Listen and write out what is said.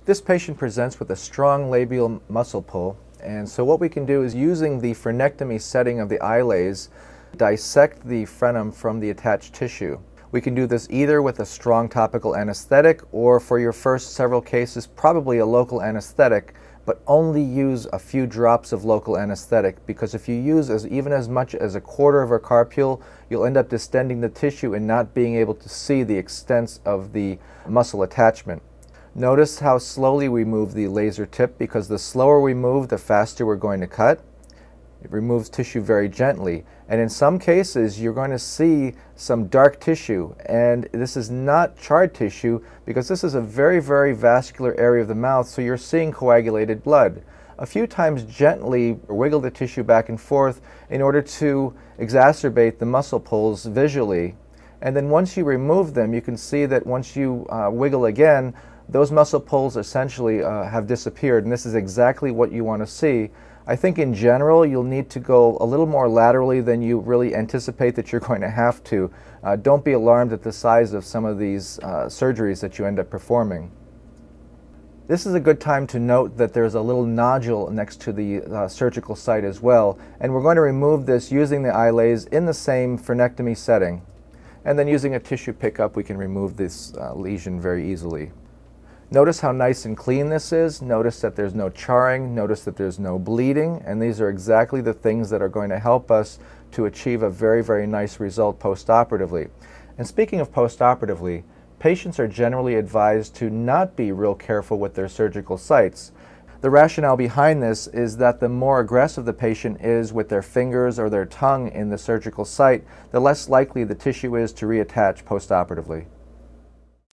This patient presents with a strong labial muscle pull, and so what we can do is, using the frenectomy setting of the iLase, dissect the frenum from the attached tissue. We can do this either with a strong topical anesthetic, or for your first several cases, probably a local anesthetic, but only use a few drops of local anesthetic, because if you use even as much as a quarter of a carpule, you'll end up distending the tissue and not being able to see the extent of the muscle attachment. Notice how slowly we move the laser tip, because the slower we move, the faster we're going to cut. It removes tissue very gently, and in some cases you're going to see some dark tissue, and this is not charred tissue because this is a very, very vascular area of the mouth, so you're seeing coagulated blood. A few times gently wiggle the tissue back and forth in order to exacerbate the muscle pulls visually, and then once you remove them, you can see that once you wiggle again, those muscle pulls essentially have disappeared, and this is exactly what you want to see. I think in general you'll need to go a little more laterally than you really anticipate that you're going to have to. Don't be alarmed at the size of some of these surgeries that you end up performing. This is a good time to note that there's a little nodule next to the surgical site as well, and we're going to remove this using the iLase in the same frenectomy setting. And then using a tissue pickup, we can remove this lesion very easily. Notice how nice and clean this is. Notice that there's no charring. Notice that there's no bleeding. And these are exactly the things that are going to help us to achieve a very, very nice result postoperatively. And speaking of postoperatively, patients are generally advised to not be real careful with their surgical sites. The rationale behind this is that the more aggressive the patient is with their fingers or their tongue in the surgical site, the less likely the tissue is to reattach postoperatively.